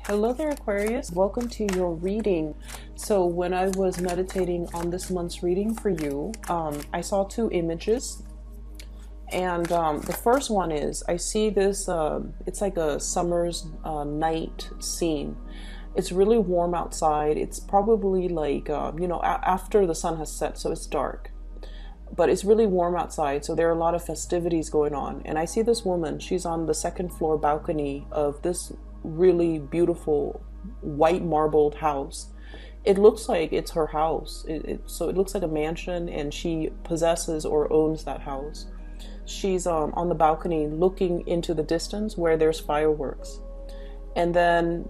Hello there, Aquarius. Welcome to your reading. So when I was meditating on this month's reading for you, I saw two images. And the first one is, I see this, it's like a summer's night scene. It's really warm outside. It's probably like, after the sun has set, so it's dark. But it's really warm outside, so there are a lot of festivities going on. And I see this woman, she's on the second floor balcony of this really beautiful white marbled house. It looks like it's her house. So it looks like a mansion, and she possesses or owns that house. She's on the balcony looking into the distance where there's fireworks. And then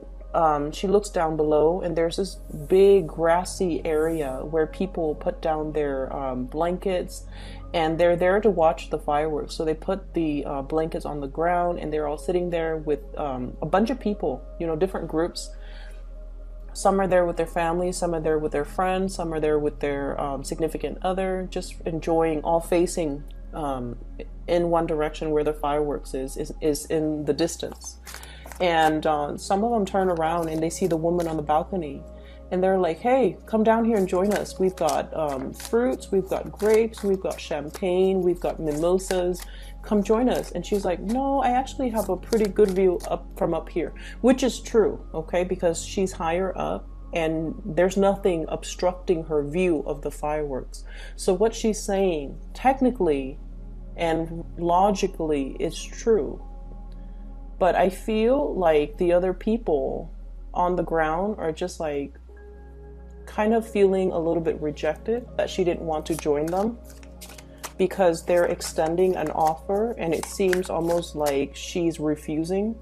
she looks down below, and there's this big grassy area where people put down their blankets, and they're there to watch the fireworks. So they put the blankets on the ground, and they're all sitting there with a bunch of people, different groups. Some are there with their families, some are there with their friends, some are there with their significant other, just enjoying, all facing in one direction where the fireworks is in the distance. And some of them turn around and they see the woman on the balcony, and they're like, hey, come down here and join us. We've got fruits, we've got grapes, we've got champagne, we've got mimosas. Come join us. And she's like, no, I actually have a pretty good view from up here, which is true, okay, because she's higher up and there's nothing obstructing her view of the fireworks. So what she's saying technically and logically is true. But I feel like the other people on the ground are just like kind of feeling a little bit rejected, that she didn't want to join them because they're extending an offer and it seems almost like she's refusing.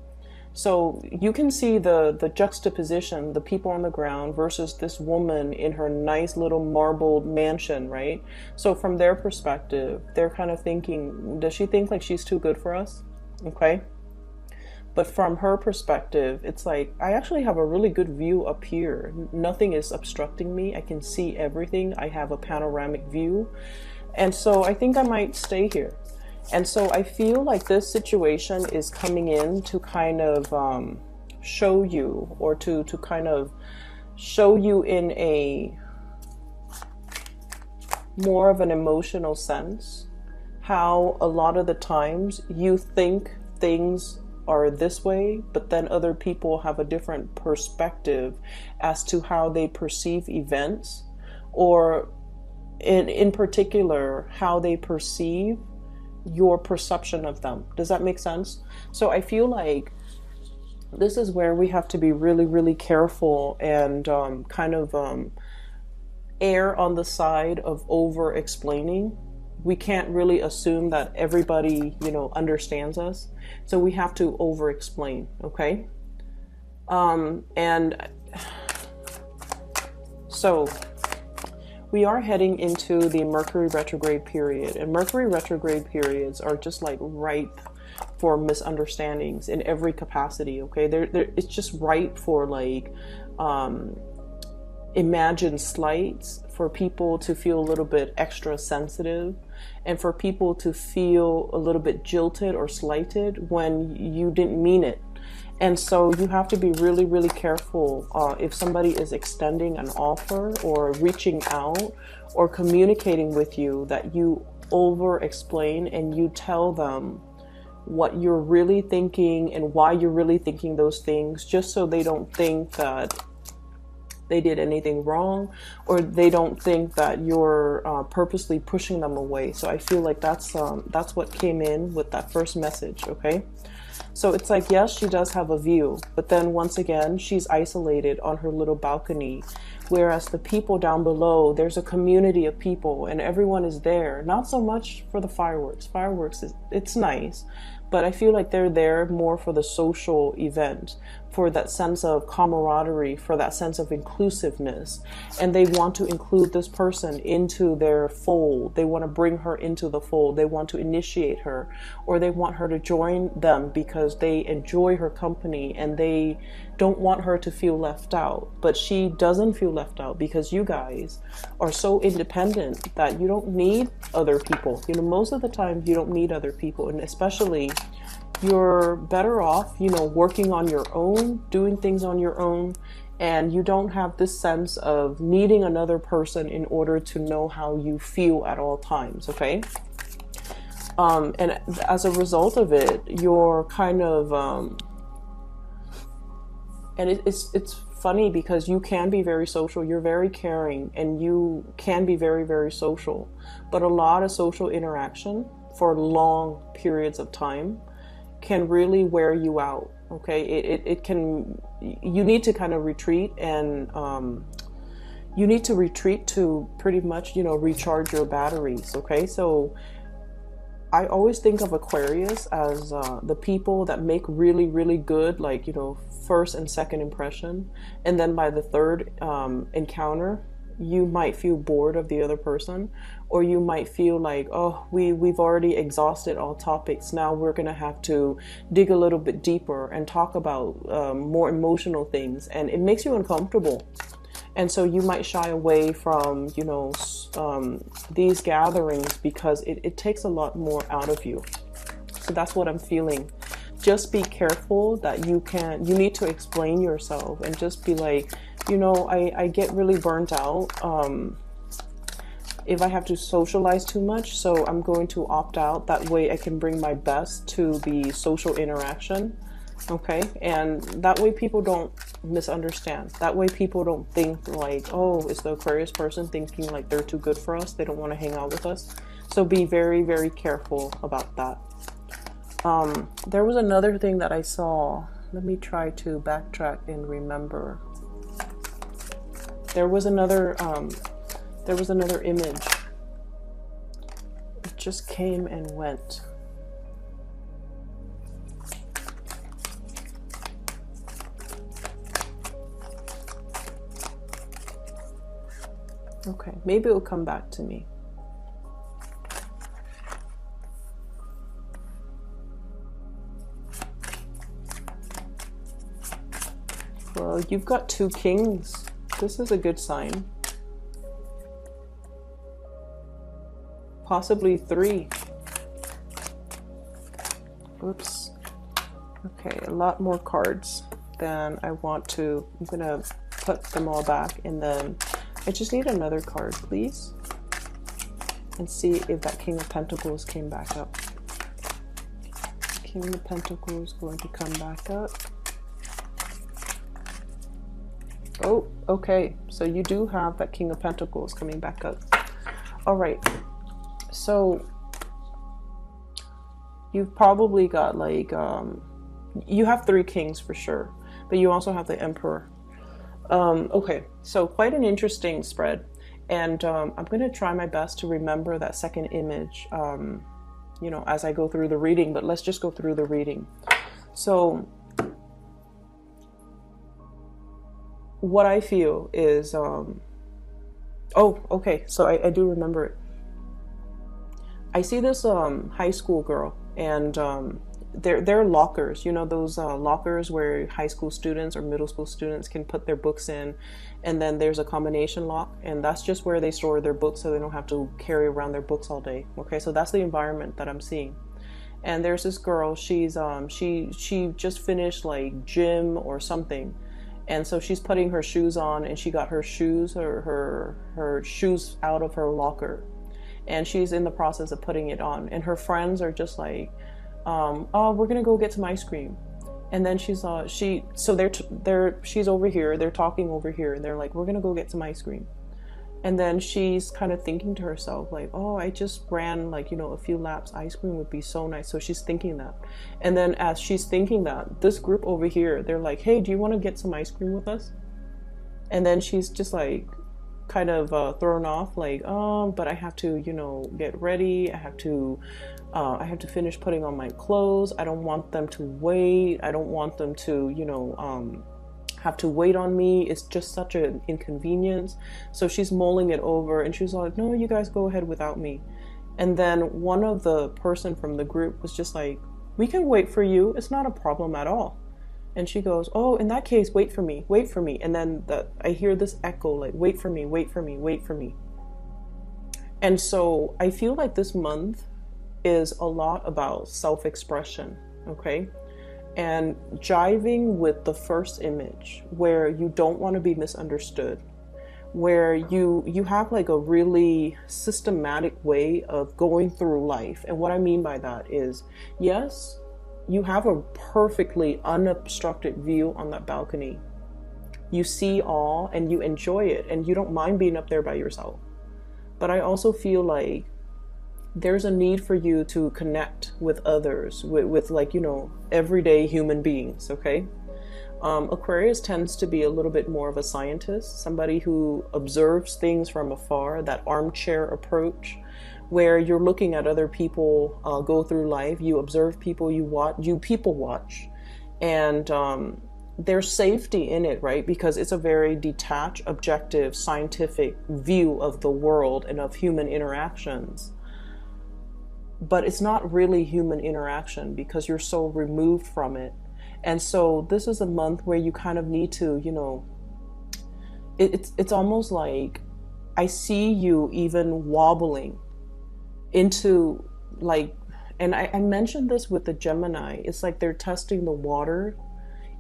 So you can see the juxtaposition, the people on the ground versus this woman in her nice little marbled mansion, right? So from their perspective, they're kind of thinking, does she think like she's too good for us? Okay. But from her perspective, it's like, I actually have a really good view up here. Nothing is obstructing me. I can see everything. I have a panoramic view. And so I think I might stay here. And so I feel like this situation is coming in to kind of show you, or to kind of show you in a more of an emotional sense, how a lot of the times you think things are this way, but then other people have a different perspective as to how they perceive events, or in particular, how they perceive your perception of them. Does that make sense? So I feel like this is where we have to be really, really careful and kind of err on the side of over explaining. We can't really assume that everybody, understands us. So we have to over explain, okay? And so we are heading into the Mercury retrograde period, and Mercury retrograde periods are just like ripe for misunderstandings in every capacity, okay? It's just ripe for like imagined slights, for people to feel a little bit extra sensitive, and for people to feel a little bit jilted or slighted when you didn't mean it. And so you have to be really, really careful if somebody is extending an offer or reaching out or communicating with you, that you over explain and you tell them what you're really thinking and why you're really thinking those things, just so they don't think that they did anything wrong, or they don't think that you're purposely pushing them away. So I feel like that's what came in with that first message, okay? So it's like, yes, she does have a view, but then once again, she's isolated on her little balcony, whereas the people down below, there's a community of people and everyone is there. Not so much for the fireworks. Fireworks, it's nice, but I feel like they're there more for the social event, for that sense of camaraderie, for that sense of inclusiveness. And they want to include this person into their fold. They want to bring her into the fold. They want to initiate her, or they want her to join them because they enjoy her company and they don't want her to feel left out. But she doesn't feel left out because you guys are so independent that you don't need other people. Most of the time you don't need other people, and especially you're better off, you know, working on your own, doing things on your own, and you don't have this sense of needing another person in order to know how you feel at all times, okay? And as a result of it, you're kind of, and it's funny because you can be very social, you're very caring, and you can be very, very social, but a lot of social interaction for long periods of time can really wear you out, okay? It can, you need to kind of retreat, and you need to retreat to pretty much, you know, recharge your batteries, okay? So I always think of Aquarius as the people that make really, really good, like, you know, first and second impression. And then by the third encounter, you might feel bored of the other person, or you might feel like, oh, we've already exhausted all topics. Now we're going to have to dig a little bit deeper and talk about more emotional things. And it makes you uncomfortable. And so you might shy away from, you know, these gatherings because it takes a lot more out of you. So that's what I'm feeling. Just be careful that you need to explain yourself and just be like, you know, I get really burnt out if I have to socialize too much. So I'm going to opt out. That way I can bring my best to the social interaction. Okay, and that way people don't misunderstand. That way people don't think like, oh, is the Aquarius person thinking like they're too good for us? They don't want to hang out with us. So be very, very careful about that. There was another thing that I saw. Let me try to backtrack and remember. There was another image. It just came and went. Okay, maybe it'll come back to me. Well, you've got 2 kings. This is a good sign. Possibly 3. Oops. Okay, a lot more cards than I want to. I'm gonna put them all back, and then I just need another card, please. And see if that King of Pentacles came back up. King of Pentacles going to come back up. Oh, okay. So you do have that King of Pentacles coming back up. All right. So you've probably got like, you have 3 kings for sure, but you also have the Emperor. Okay, so quite an interesting spread, and I'm going to try my best to remember that second image, you know, as I go through the reading, but let's just go through the reading. So what I feel is, oh, okay, so I do remember it. I see this high school girl, and they're lockers, you know, those lockers where high school students or middle school students can put their books in, and then there's a combination lock, and that's just where they store their books so they don't have to carry around their books all day. Okay, so that's the environment that I'm seeing. And there's this girl, she's she just finished like gym or something, and so she's putting her shoes on, and she got her shoes or her shoes out of her locker, and she's in the process of putting it on, and her friends are just like, oh, we're gonna go get some ice cream. And then she's she's over here, they're talking over here, and they're like, we're gonna go get some ice cream. And then she's kind of thinking to herself like, oh, I just ran like, you know, a few laps, ice cream would be so nice. So she's thinking that. And then as she's thinking that, this group over here, they're like, hey, do you want to get some ice cream with us? And then she's just like kind of thrown off like, but I have to, you know, get ready, I have to finish putting on my clothes, I don't want them to wait, I don't want them to, you know, have to wait on me, it's just such an inconvenience. So she's mulling it over, and she's like, no, you guys go ahead without me. And then one of the person from the group was just like, we can wait for you, it's not a problem at all. And she goes, oh, in that case, wait for me, wait for me. And then I hear this echo like, wait for me, wait for me, wait for me. And so I feel like this month is a lot about self-expression. okay? And jiving with the first image where you don't want to be misunderstood, where you have like a really systematic way of going through life. And what I mean by that is, yes, you have a perfectly unobstructed view on that balcony. You see all and you enjoy it and you don't mind being up there by yourself. But I also feel like there's a need for you to connect with others, with like, you know, everyday human beings, okay? Aquarius tends to be a little bit more of a scientist, somebody who observes things from afar, that armchair approach, where you're looking at other people go through life. You observe people, you people watch, and there's safety in it, right? Because it's a very detached, objective, scientific view of the world and of human interactions. But it's not really human interaction because you're so removed from it. And so this is a month where you kind of need to, you know, it's almost like I see you even wobbling into like, and I mentioned this with the Gemini, it's like they're testing the water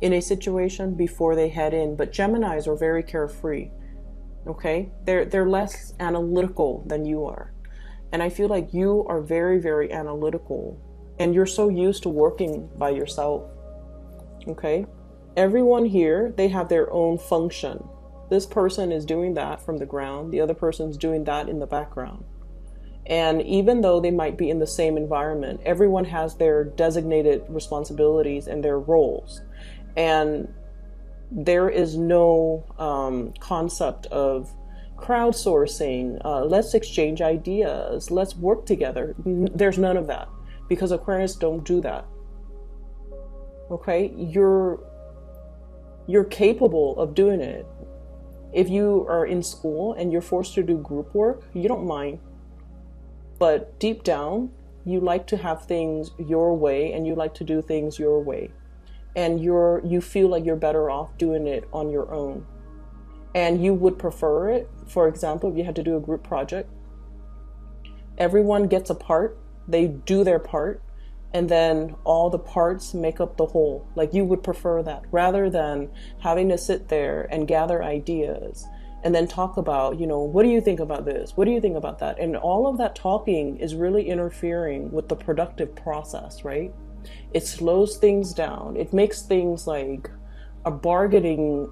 in a situation before they head in. But Geminis are very carefree, okay? They're less analytical than you are. And I feel like you are very, very analytical and you're so used to working by yourself. Okay, everyone here, they have their own function. This person is doing that from the ground, the other person's doing that in the background. And even though they might be in the same environment, everyone has their designated responsibilities and their roles. And there is no concept of crowdsourcing, let's exchange ideas, let's work together. There's none of that because Aquarius don't do that. Okay, you're capable of doing it. If you are in school and you're forced to do group work, you don't mind. But deep down, you like to have things your way and you like to do things your way. And you feel like you're better off doing it on your own. And you would prefer it, for example, if you had to do a group project, everyone gets a part, they do their part, and then all the parts make up the whole. Like you would prefer that rather than having to sit there and gather ideas and then talk about, you know, what do you think about this? What do you think about that? And all of that talking is really interfering with the productive process, right? It slows things down. It makes things like a bargaining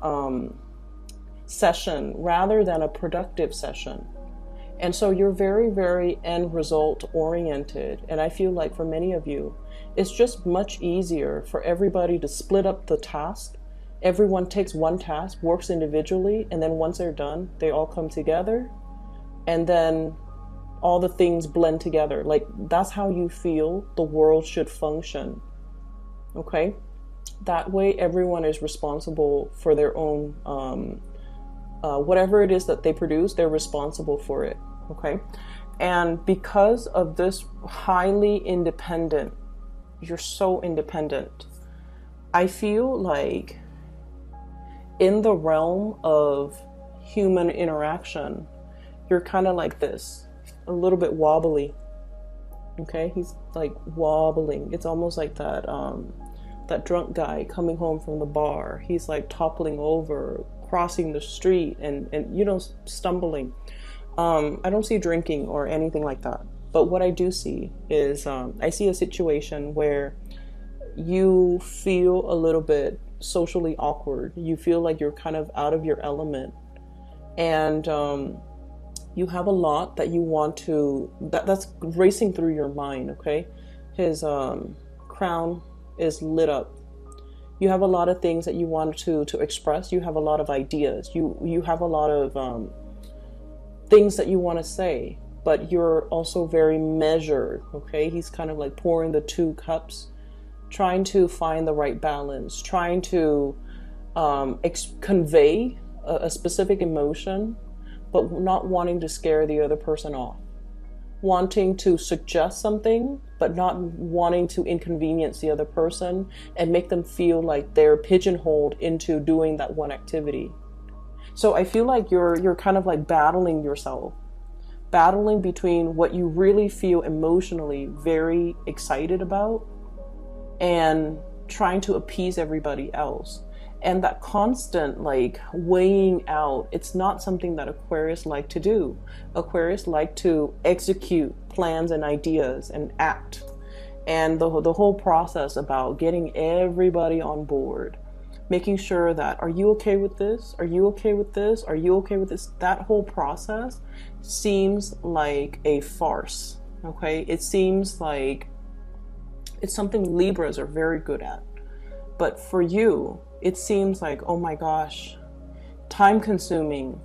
session rather than a productive session. And so you're very, very end result oriented. And I feel like for many of you, it's just much easier for everybody to split up the task. Everyone takes one task, works individually, and then once they're done, they all come together. And then all the things blend together. Like that's how you feel the world should function. Okay? That way everyone is responsible for their own, whatever it is that they produce, they're responsible for it. Okay, and because of this highly independent, you're so independent, I feel like in the realm of human interaction, you're kind of like this, a little bit wobbly. Okay, he's like wobbling. It's almost like that that drunk guy coming home from the bar. He's like toppling over, crossing the street, and you know, stumbling. I don't see drinking or anything like that. But what I do see is I see a situation where you feel a little bit socially awkward. You feel like you're kind of out of your element. And you have a lot that you want to, that's racing through your mind, okay? His crown is lit up. You have a lot of things that you want to express. You have a lot of ideas. You have a lot of things that you want to say, but you're also very measured, okay? He's kind of like pouring the two cups, trying to find the right balance, trying to convey a specific emotion, but not wanting to scare the other person off. Wanting to suggest something, but not wanting to inconvenience the other person and make them feel like they're pigeonholed into doing that one activity. So I feel like you're kind of like battling yourself, battling between what you really feel emotionally very excited about and trying to appease everybody else. And that constant like weighing out, it's not something that Aquarius like to do. Aquarius like to execute plans and ideas and act. And the whole process about getting everybody on board, making sure that, are you okay with this? Are you okay with this? Are you okay with this? That whole process seems like a farce, okay? It seems like it's something Libras are very good at. But for you, it seems like, oh my gosh, time consuming,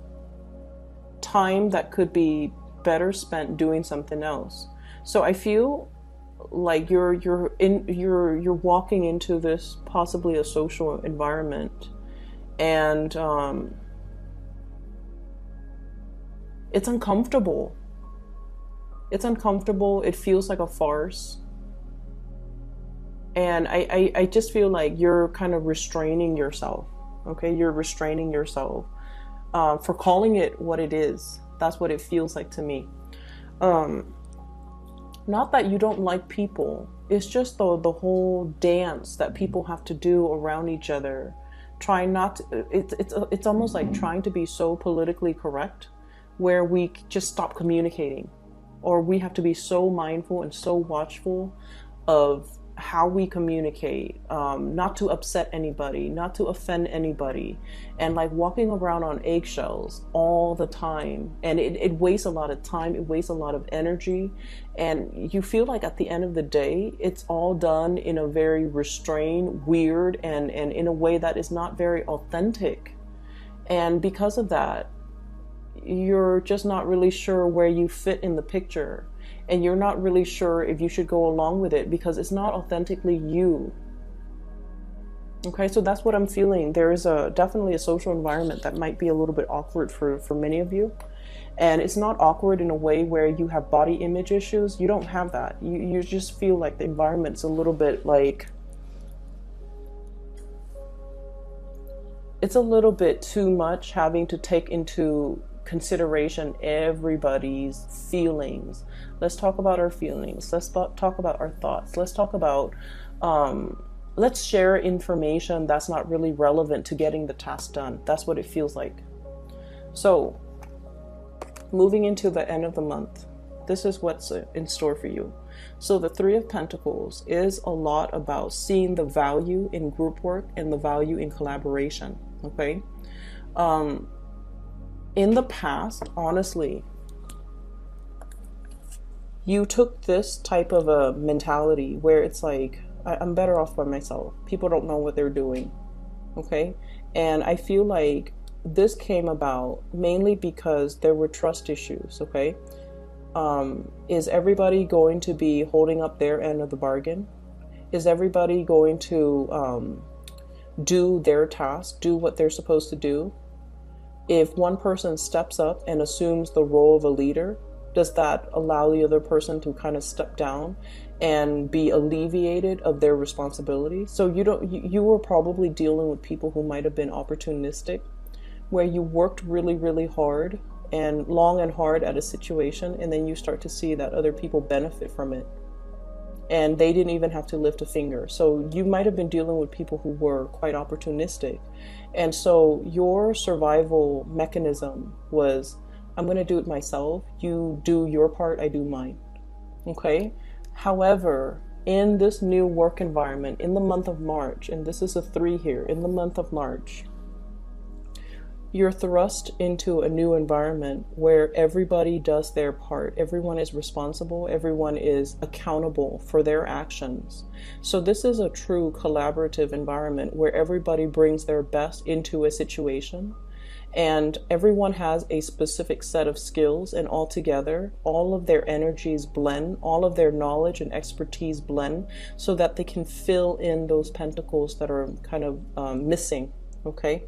time that could be better spent doing something else. So I feel like you're walking into this possibly a social environment, and it's uncomfortable. It's uncomfortable. It feels like a farce. And I just feel like you're kind of restraining yourself, okay? You're restraining yourself for calling it what it is. That's what it feels like to me. Not that you don't like people. It's just the whole dance that people have to do around each other. Trying not to, it's almost like trying to be so politically correct where we just stop communicating. Or we have to be so mindful and so watchful of how we communicate, not to upset anybody, not to offend anybody, and like walking around on eggshells all the time. And it wastes a lot of time, it wastes a lot of energy, and you feel like at the end of the day, it's all done in a very restrained, weird, and in a way that is not very authentic. And because of that, you're just not really sure where you fit in the picture. And you're not really sure if you should go along with it because it's not authentically you. Okay, so that's what I'm feeling. There is definitely a social environment that might be a little bit awkward for many of you. And it's not awkward in a way where you have body image issues. You don't have that. You just feel like the environment's a little bit like, it's a little bit too much having to take into consideration everybody's feelings. Let's talk about our feelings. Let's talk about our thoughts. Let's talk about, let's share information that's not really relevant to getting the task done. That's what it feels like. So, moving into the end of the month, this is what's in store for you. So the Three of Pentacles is a lot about seeing the value in group work and the value in collaboration, okay? In the past, honestly, you took this type of a mentality where it's like, I'm better off by myself. People don't know what they're doing, okay? And I feel like this came about mainly because there were trust issues, okay? Is everybody going to be holding up their end of the bargain? Is everybody going to do their task, do what they're supposed to do? If one person steps up and assumes the role of a leader, does that allow the other person to kind of step down and be alleviated of their responsibility? So you were probably dealing with people who might have been opportunistic, where you worked really, really hard and long and hard at a situation, and then you start to see that other people benefit from it. And they didn't even have to lift a finger. So you might have been dealing with people who were quite opportunistic. And so your survival mechanism was, I'm going to do it myself. You do your part, I do mine. Okay? However, in this new work environment, in the month of March, and this is a 3 here, in the month of March, you're thrust into a new environment where everybody does their part. Everyone is responsible. Everyone is accountable for their actions. So this is a true collaborative environment where everybody brings their best into a situation, and everyone has a specific set of skills, and all together, all of their energies blend, all of their knowledge and expertise blend, so that they can fill in those pentacles that are kind of missing, okay?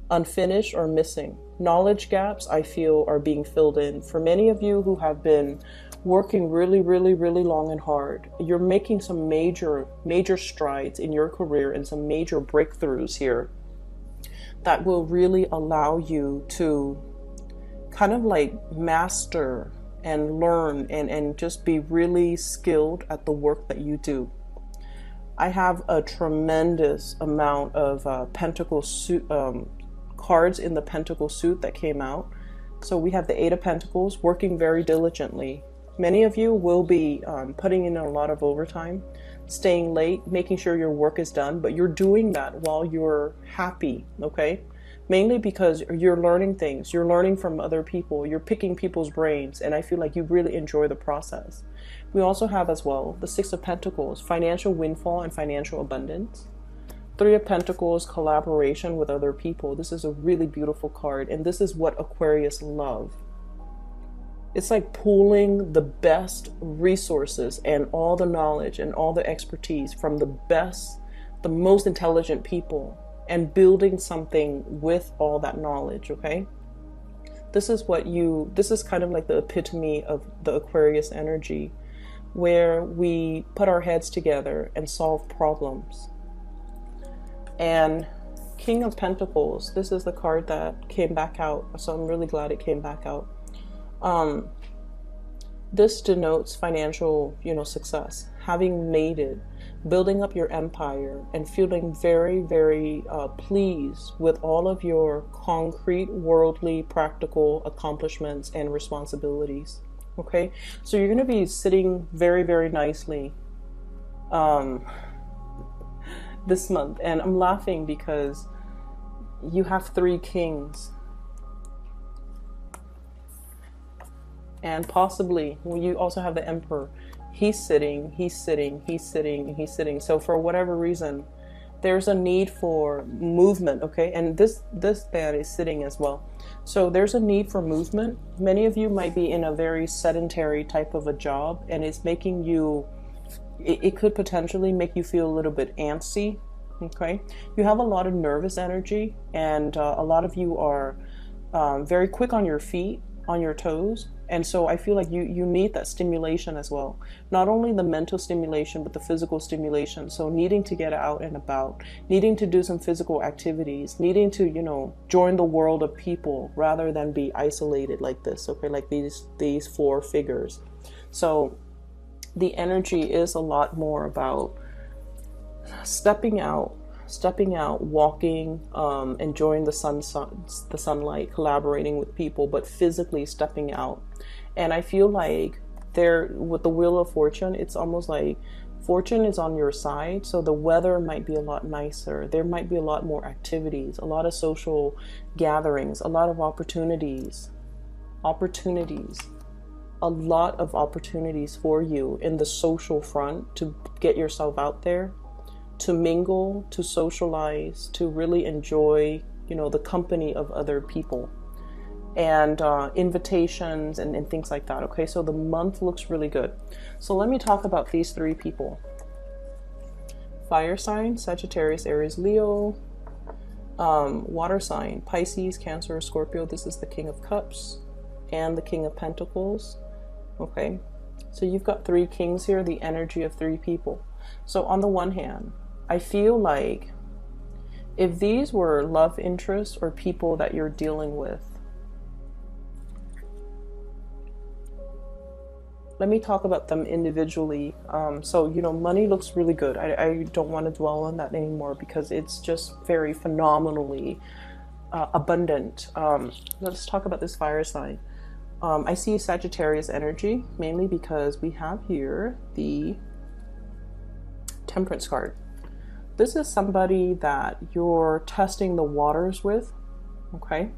Unfinished or missing. Knowledge gaps, I feel, are being filled in. For many of you who have been working really, really, really long and hard, you're making some major strides in your career and some major breakthroughs here that will really allow you to kind of like master and learn and just be really skilled at the work that you do. I have a tremendous amount of pentacle suit cards in the pentacle suit that came out. So we have the Eight of Pentacles, working very diligently. Many of you will be putting in a lot of overtime, staying late, making sure your work is done, but you're doing that while you're happy, okay? Mainly because you're learning things, you're learning from other people, you're picking people's brains, and I feel like you really enjoy the process. We also have as well the Six of Pentacles, financial windfall and financial abundance. Three of Pentacles, collaboration with other people. This is a really beautiful card, and this is what Aquarius love. It's like pooling the best resources and all the knowledge and all the expertise from the best, the most intelligent people, and building something with all that knowledge, okay? This is kind of like the epitome of the Aquarius energy, where we put our heads together and solve problems. And King of Pentacles, this is the card that came back out, so I'm really glad it came back out. This denotes financial, success, having made it, building up your empire, and feeling very, very pleased with all of your concrete, worldly, practical accomplishments and responsibilities. Okay, so you're going to be sitting very, very nicely this month, and I'm laughing because you have three kings. And possibly, well, you also have the Emperor. He's sitting, he's sitting, he's sitting, and he's sitting. So for whatever reason, there's a need for movement, okay? And this man is sitting as well. So there's a need for movement. Many of you might be in a very sedentary type of a job, and it's making you, it could potentially make you feel a little bit antsy, okay? You have a lot of nervous energy, and a lot of you are very quick on your feet, on your toes. And so I feel like you need that stimulation as well. Not only the mental stimulation, but the physical stimulation. So needing to get out and about, needing to do some physical activities, needing to, join the world of people rather than be isolated like this, okay, like these four figures. So the energy is a lot more about stepping out, walking, enjoying the sunlight, collaborating with people, but physically stepping out. And I feel like with the Wheel of Fortune, it's almost like fortune is on your side. So the weather might be a lot nicer. There might be a lot more activities, a lot of social gatherings, a lot of opportunities, a lot of opportunities for you in the social front to get yourself out there, to mingle, to socialize, to really enjoy, the company of other people, and invitations and things like that. Okay, so the month looks really good. So let me talk about these three people. Fire sign, Sagittarius, Aries, Leo. Water sign, Pisces, Cancer, Scorpio. This is the King of Cups and the King of Pentacles. Okay, so you've got three kings here, the energy of three people. So on the one hand, I feel like if these were love interests or people that you're dealing with, let me talk about them individually. So, money looks really good. I don't want to dwell on that anymore because it's just very phenomenally abundant. Let's talk about this fire sign. I see Sagittarius energy, mainly because we have here the Temperance card. This is somebody that you're testing the waters with, okay?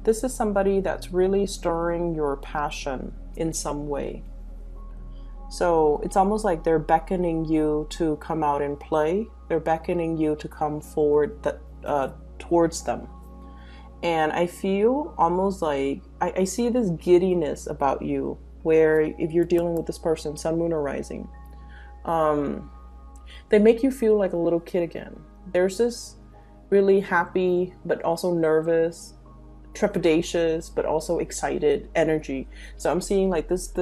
This is somebody that's really stirring your passion in some way. So it's almost like they're beckoning you to come out and play. They're beckoning you to come forward towards them. And I feel almost like, I see this giddiness about you, where if you're dealing with this person, sun, moon, or rising, they make you feel like a little kid again. There's this really happy, but also nervous, trepidatious, but also excited energy. So I'm seeing like this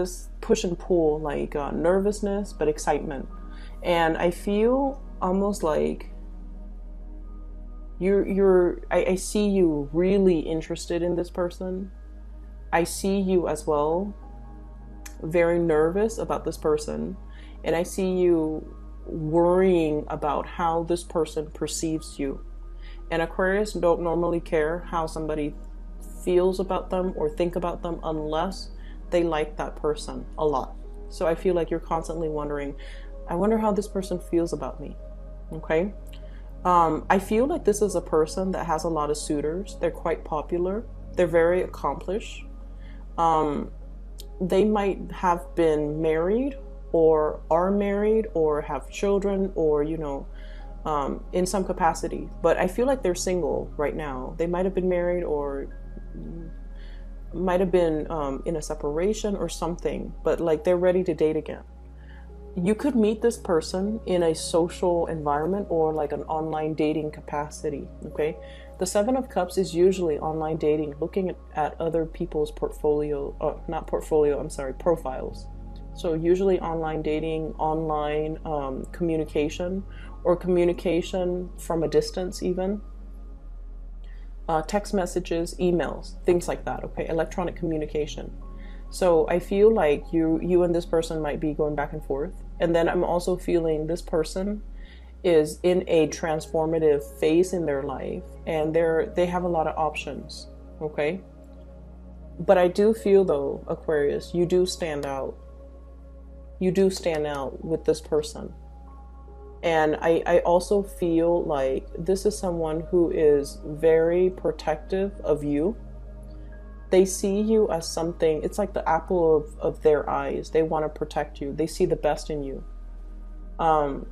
push and pull, like nervousness, but excitement. And I feel almost like I see you really interested in this person. I see you as well very nervous about this person. And I see you worrying about how this person perceives you. And Aquarius don't normally care how somebody feels about them or think about them unless they like that person a lot. So I feel like you're constantly wondering, I wonder how this person feels about me. Okay. I feel like this is a person that has a lot of suitors. They're quite popular. They're very accomplished. They might have been married or are married or have children or, you know, in some capacity. But I feel like they're single right now. They might have been married or might have been in a separation or something, but like they're ready to date again. You could meet this person in a social environment or like an online dating capacity, okay? The Seven of Cups is usually online dating, looking at other people's profiles. So usually online dating, online communication, or communication from a distance even. Text messages, emails, things like that, okay? Electronic communication. So I feel like you and this person might be going back and forth. And then I'm also feeling this person is in a transformative phase in their life, and they have a lot of options, okay? But I do feel though, Aquarius, you do stand out. You do stand out with this person. And I also feel like this is someone who is very protective of you. They see you as something, it's like the apple of their eyes. They want to protect you. They see the best in you. I'm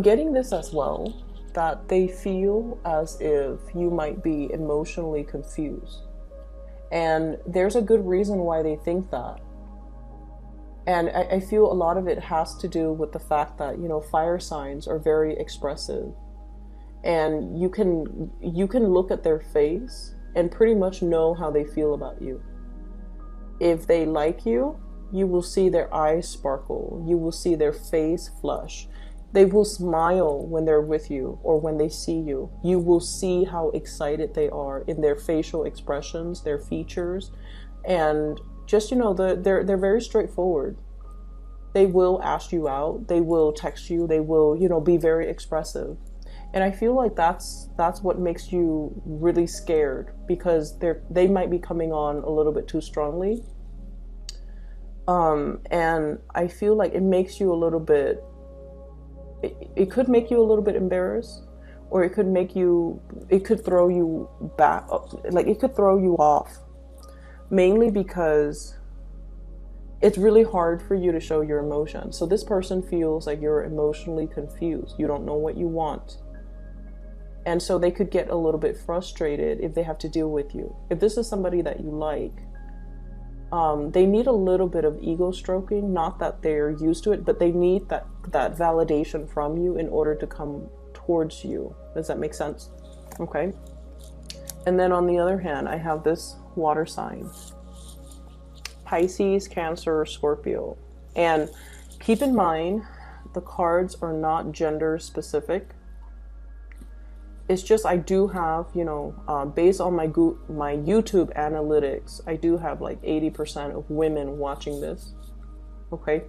getting this as well, that they feel as if you might be emotionally confused. And there's a good reason why they think that. And I feel a lot of it has to do with the fact that, you know, fire signs are very expressive. And you can look at their face and pretty much know how they feel about you. If they like you, you will see their eyes sparkle. You will see their face flush. They will smile when they're with you or when they see you. You will see how excited they are in their facial expressions, their features. And just, you know, they're very straightforward. They will ask you out. They will text you. They will, you know, be very expressive. And I feel like that's what makes you really scared, because they might be coming on a little bit too strongly. And I feel like it makes you a little bit, it could make you a little bit embarrassed, or it could throw you back, like it could throw you off, mainly because it's really hard for you to show your emotions. So this person feels like you're emotionally confused. You don't know what you want. And so they could get a little bit frustrated if they have to deal with you. If this is somebody that you like, they need a little bit of ego stroking. Not that they're used to it, but they need that validation from you in order to come towards you. Does that make sense? Okay. And then on the other hand, I have this water sign. Pisces, Cancer, Scorpio. And keep in mind, the cards are not gender specific. It's just, I do have, you know, based on my YouTube analytics, I do have like 80% of women watching this. Okay.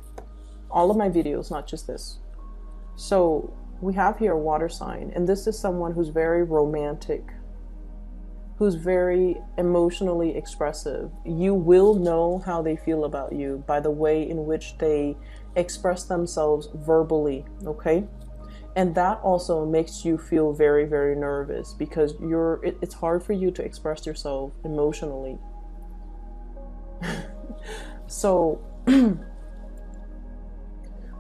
All of my videos, not just this. So we have here a water sign, and this is someone who's very romantic, who's very emotionally expressive. You will know how they feel about you by the way in which they express themselves verbally, okay? And that also makes you feel very, very nervous, because it's hard for you to express yourself emotionally. So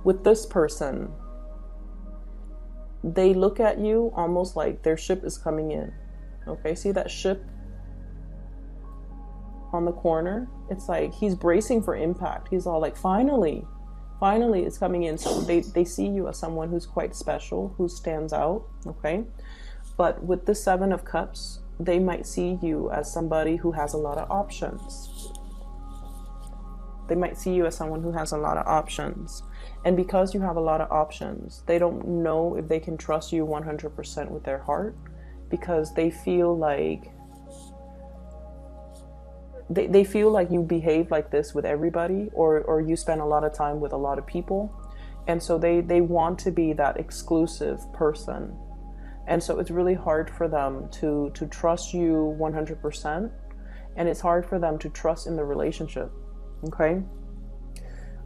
with this person, they look at you almost like their ship is coming in. Okay, see that ship on the corner? It's like he's bracing for impact. He's all like, finally it's coming in. So they see you as someone who's quite special, who stands out, okay? But with the Seven of Cups, they might see you as somebody who has a lot of options. They might see you as someone who has a lot of options. And because you have a lot of options, they don't know if they can trust you 100% with their heart, because they feel like they feel like you behave like this with everybody, or you spend a lot of time with a lot of people. And so they want to be that exclusive person. And so it's really hard for them to trust you 100%. And it's hard for them to trust in the relationship. Okay.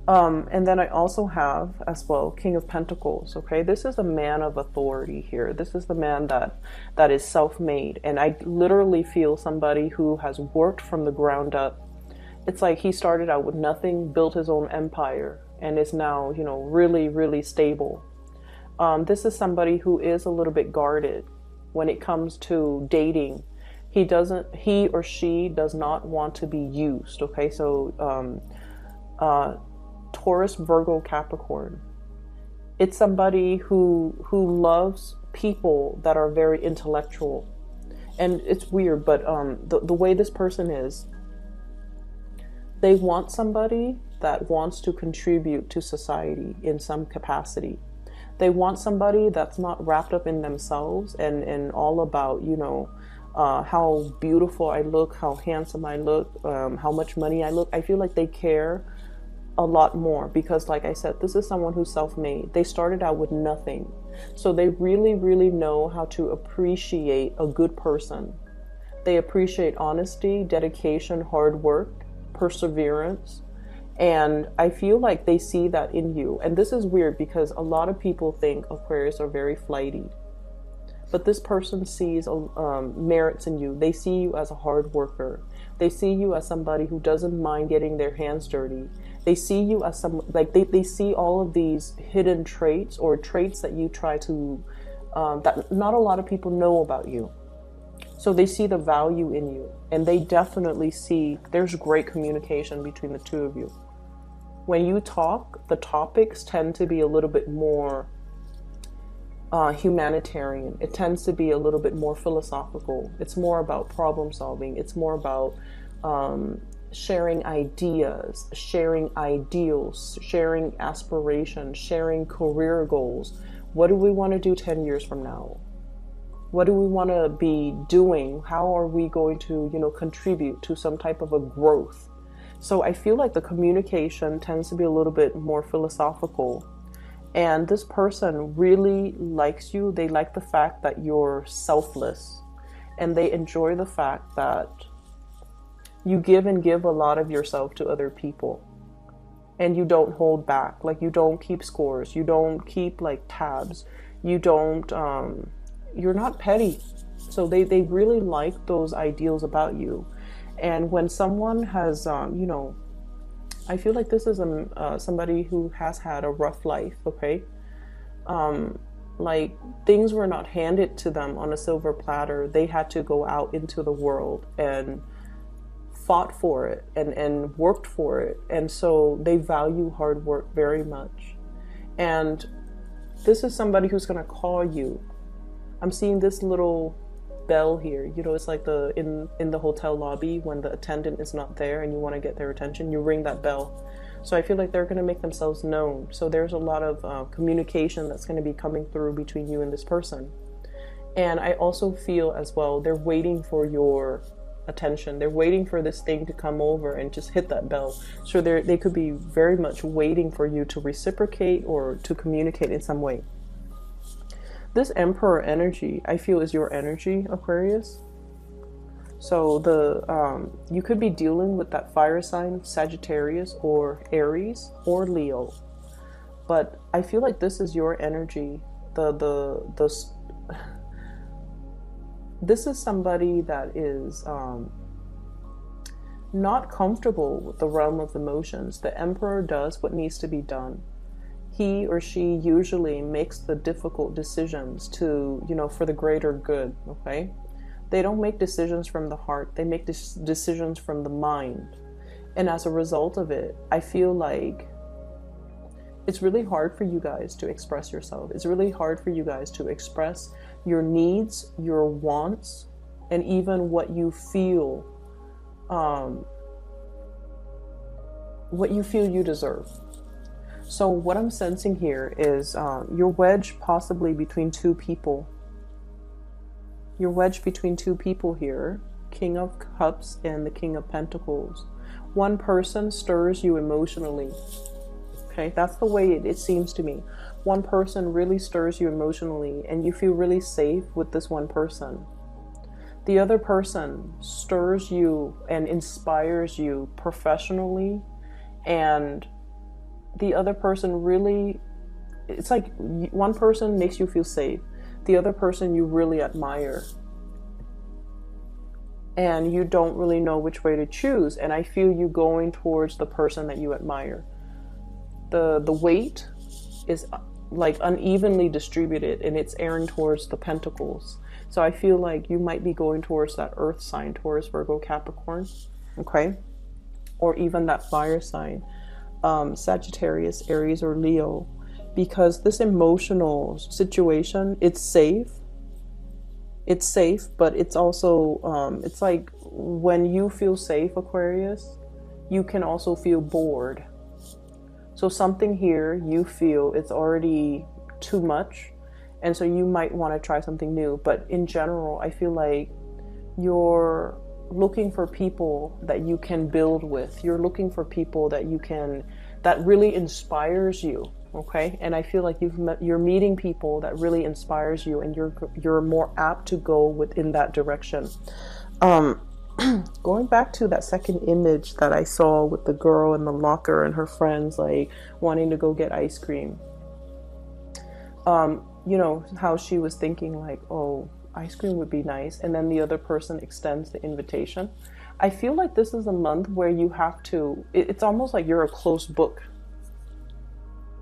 And then I also have as well King of Pentacles. Okay, this is a man of authority here. This is the man that is self-made, and I literally feel somebody who has worked from the ground up. It's like he started out with nothing, built his own empire, and is now, you know, really, really stable. This is somebody who is a little bit guarded when it comes to dating. He or she does not want to be used. Okay, so Taurus, Virgo, Capricorn. It's somebody who loves people that are very intellectual. And it's weird, but the way this person is, they want somebody that wants to contribute to society in some capacity. They want somebody that's not wrapped up in themselves and all about, you know, how beautiful I look, how handsome I look, how much money I look. I feel like they care a lot more because, like I said, this is someone who's self-made. They started out with nothing. So they really, really know how to appreciate a good person. They appreciate honesty, dedication, hard work, perseverance. And I feel like they see that in you. And this is weird because a lot of people think Aquarius are very flighty. But this person sees merits in you. They see you as a hard worker. They see you as somebody who doesn't mind getting their hands dirty. They see you as they see all of these hidden traits or traits that you try to, that not a lot of people know about you. So they see the value in you, and they definitely see there's great communication between the two of you. When you talk, the topics tend to be a little bit more humanitarian. It tends to be a little bit more philosophical. It's more about problem solving. It's more about sharing ideas, sharing ideals, sharing aspirations, sharing career goals. What do we want to do 10 years from now? What do we want to be doing? How are we going to, you know, contribute to some type of a growth? So I feel like the communication tends to be a little bit more philosophical. And this person really likes you. They like the fact that you're selfless. And they enjoy the fact that you give a lot of yourself to other people. And you don't hold back. Like, you don't keep scores. You don't keep like tabs. You don't, you're not petty. So they really like those ideals about you. And when someone has, you know, I feel like this is somebody who has had a rough life, okay? Like, things were not handed to them on a silver platter. They had to go out into the world and fought for it and worked for it. And so they value hard work very much. And this is somebody who's going to call you. I'm seeing this little bell here. You know, it's like in the hotel lobby when the attendant is not there and you want to get their attention, you ring that bell. So I feel like they're going to make themselves known. So there's a lot of communication that's going to be coming through between you and this person. And I also feel as well, they're waiting for your attention. They're waiting for this thing to come over and just hit that bell. So they could be very much waiting for you to reciprocate or to communicate in some way. This Emperor energy, I feel, is your energy, Aquarius. So you could be dealing with that fire sign, Sagittarius or Aries or Leo. But I feel like this is your energy. This is somebody that is not comfortable with the realm of emotions. The Emperor does what needs to be done. He or she usually makes the difficult decisions to, you know, for the greater good, okay? They don't make decisions from the heart. They make decisions from the mind. And as a result of it, I feel like it's really hard for you guys to express yourself. It's really hard for you guys to express your needs, your wants, and even what you feel you deserve. So what I'm sensing here is you're wedged possibly between two people. You're wedged between two people here, King of Cups and the King of Pentacles. One person stirs you emotionally. Okay, that's the way it seems to me. One person really stirs you emotionally and you feel really safe with this one person. The other person stirs you and inspires you professionally, and the other person really, it's like one person makes you feel safe. The other person you really admire. And you don't really know which way to choose. And I feel you going towards the person that you admire. The weight is like unevenly distributed and it's airing towards the pentacles. So I feel like you might be going towards that earth sign, Taurus, Virgo, Capricorn, okay? Or even that fire sign, Sagittarius, Aries, or Leo. Because this emotional situation, it's safe. It's safe, but it's also, it's like when you feel safe, Aquarius, you can also feel bored. So something here, you feel it's already too much. And so you might want to try something new. But in general, I feel like you're looking for people that you can build with. You're looking for people that you can, that really inspires you. Okay, and I feel like you're meeting people that really inspires you, and you're more apt to go within that direction. Going back to that second image that I saw with the girl in the locker and her friends like wanting to go get ice cream. You know how she was thinking like, oh, ice cream would be nice, and then the other person extends the invitation. I feel like this is a month where you have to. It's almost like you're a closed book.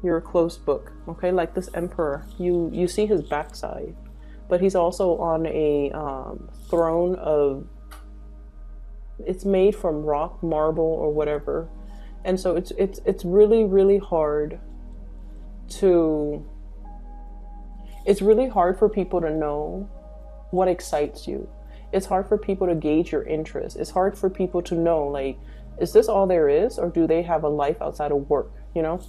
You're a closed book, okay? Like this emperor, you see his backside, but he's also on a throne of, it's made from rock, marble, or whatever, and so it's really, really hard to, it's really hard for people to know what excites you. It's hard for people to gauge your interest. It's hard for people to know, like, is this all there is, or do they have a life outside of work, you know?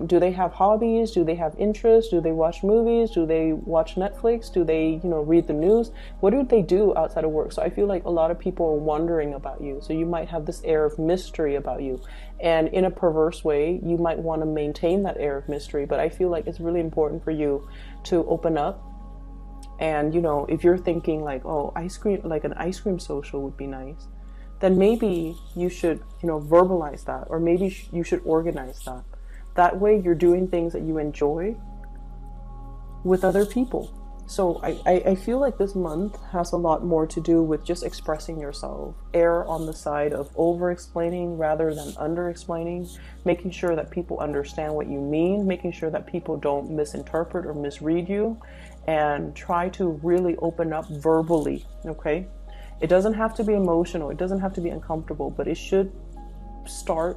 Do they have hobbies? Do they have interests? Do they watch movies? Do they watch Netflix? Do they, you know, read the news? What do they do outside of work? So I feel like a lot of people are wondering about you. So you might have this air of mystery about you. And in a perverse way, you might want to maintain that air of mystery. But I feel like it's really important for you to open up. And, you know, if you're thinking like, oh, ice cream, like an ice cream social would be nice, then maybe you should, you know, verbalize that, or maybe you should organize that. That way you're doing things that you enjoy with other people. So I feel like this month has a lot more to do with just expressing yourself. Err on the side of over-explaining rather than under-explaining. Making sure that people understand what you mean. Making sure that people don't misinterpret or misread you. And try to really open up verbally, okay? It doesn't have to be emotional. It doesn't have to be uncomfortable. But it should start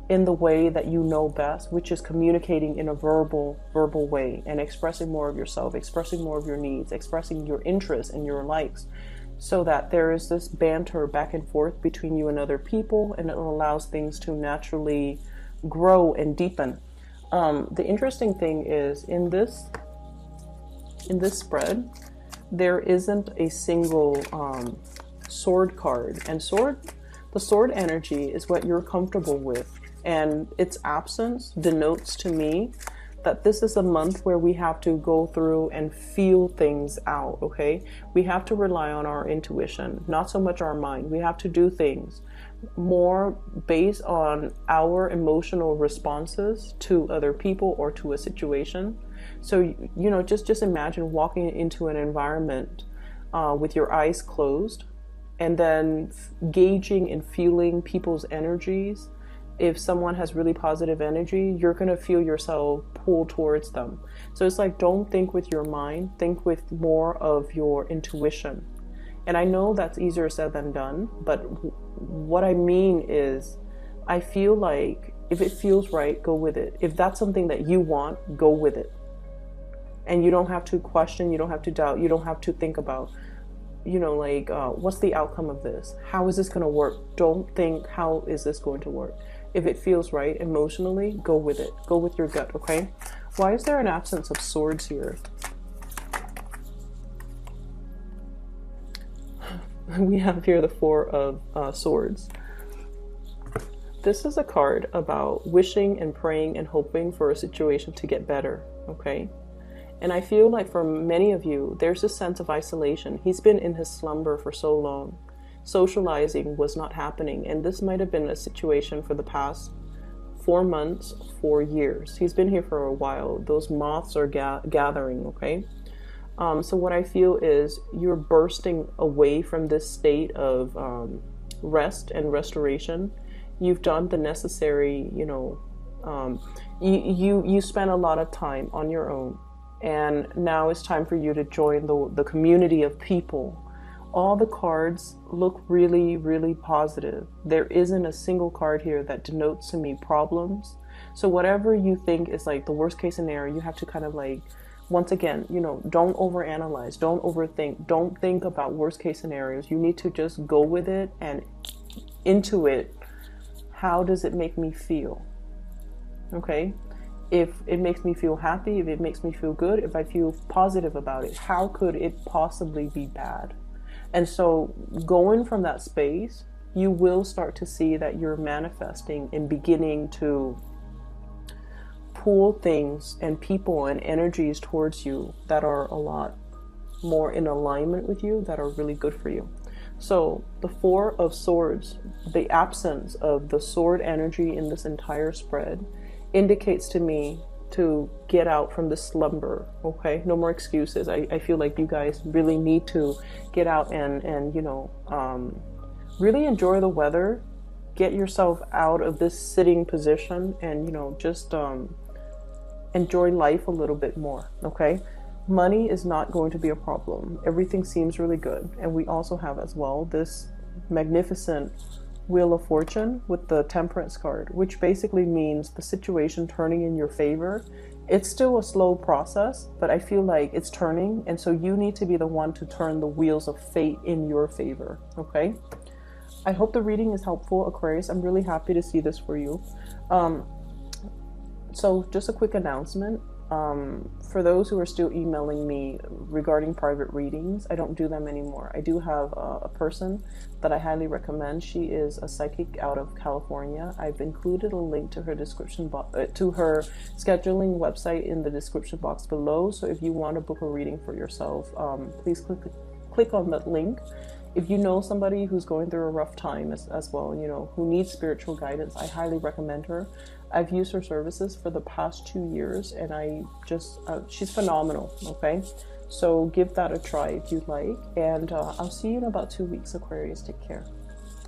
in the way that you know best, which is communicating in a verbal way and expressing more of yourself, expressing more of your needs, expressing your interests and your likes, so that there is this banter back and forth between you and other people, and it allows things to naturally grow and deepen. The interesting thing is in this spread, there isn't a single sword card, and the sword energy is what you're comfortable with. And its absence denotes to me that this is a month where we have to go through and feel things out, okay? We have to rely on our intuition, not so much our mind. We have to do things more based on our emotional responses to other people or to a situation. So, you know, just imagine walking into an environment with your eyes closed and then gauging and feeling people's energies. If someone has really positive energy, you're going to feel yourself pull towards them. So it's like, don't think with your mind, think with more of your intuition. And I know that's easier said than done, but what I mean is, I feel like if it feels right, go with it. If that's something that you want, go with it. And you don't have to question, you don't have to doubt, you don't have to think about, you know, like, what's the outcome of this? How is this going to work? Don't think, how is this going to work? If it feels right emotionally, go with it. Go with your gut, okay? Why is there an absence of swords here? we have here the Four of Swords. This is a card about wishing and praying and hoping for a situation to get better, okay? And I feel like for many of you, there's a sense of isolation. He's been in his slumber for so long. Socializing was not happening, and this might have been a situation for the past 4 months, 4 years. He's been here for a while. Those moths are gathering, okay? So what I feel is you're bursting away from this state of rest and restoration. You've done the necessary, you know, you spent a lot of time on your own, and now it's time for you to join the community of people. All the cards look really, really positive. There isn't a single card here that denotes to me problems. So whatever you think is like the worst case scenario, you have to kind of like, once again, you know, don't overanalyze, don't overthink, don't think about worst case scenarios. You need to just go with it and intuit. How does it make me feel? Okay? If it makes me feel happy, if it makes me feel good, if I feel positive about it, how could it possibly be bad? And so going from that space, you will start to see that you're manifesting and beginning to pull things and people and energies towards you that are a lot more in alignment with you, that are really good for you. So the Four of Swords, the absence of the sword energy in this entire spread, indicates to me to get out from the slumber, okay? No more excuses. I feel like you guys really need to get out and you know, really enjoy the weather. Get yourself out of this sitting position and, you know, just enjoy life a little bit more, okay? Money is not going to be a problem. Everything seems really good. And we also have as well this magnificent Wheel of Fortune with the Temperance card, which basically means the situation turning in your favor. It's still a slow process, but I feel like it's turning. And so you need to be the one to turn the wheels of fate in your favor, okay? I hope the reading is helpful, Aquarius. I'm really happy to see this for you. So just a quick announcement. For those who are still emailing me regarding private readings, I don't do them anymore. I do have a person that I highly recommend. She is a psychic out of California. I've included a link to her description to her scheduling website in the description box below. So if you want to book a reading for yourself, please click on that link. If you know somebody who's going through a rough time as well, you know, who needs spiritual guidance, I highly recommend her. I've used her services for the past 2 years, and I just, she's phenomenal, okay? So give that a try if you'd like, and I'll see you in about 2 weeks, Aquarius. Take care.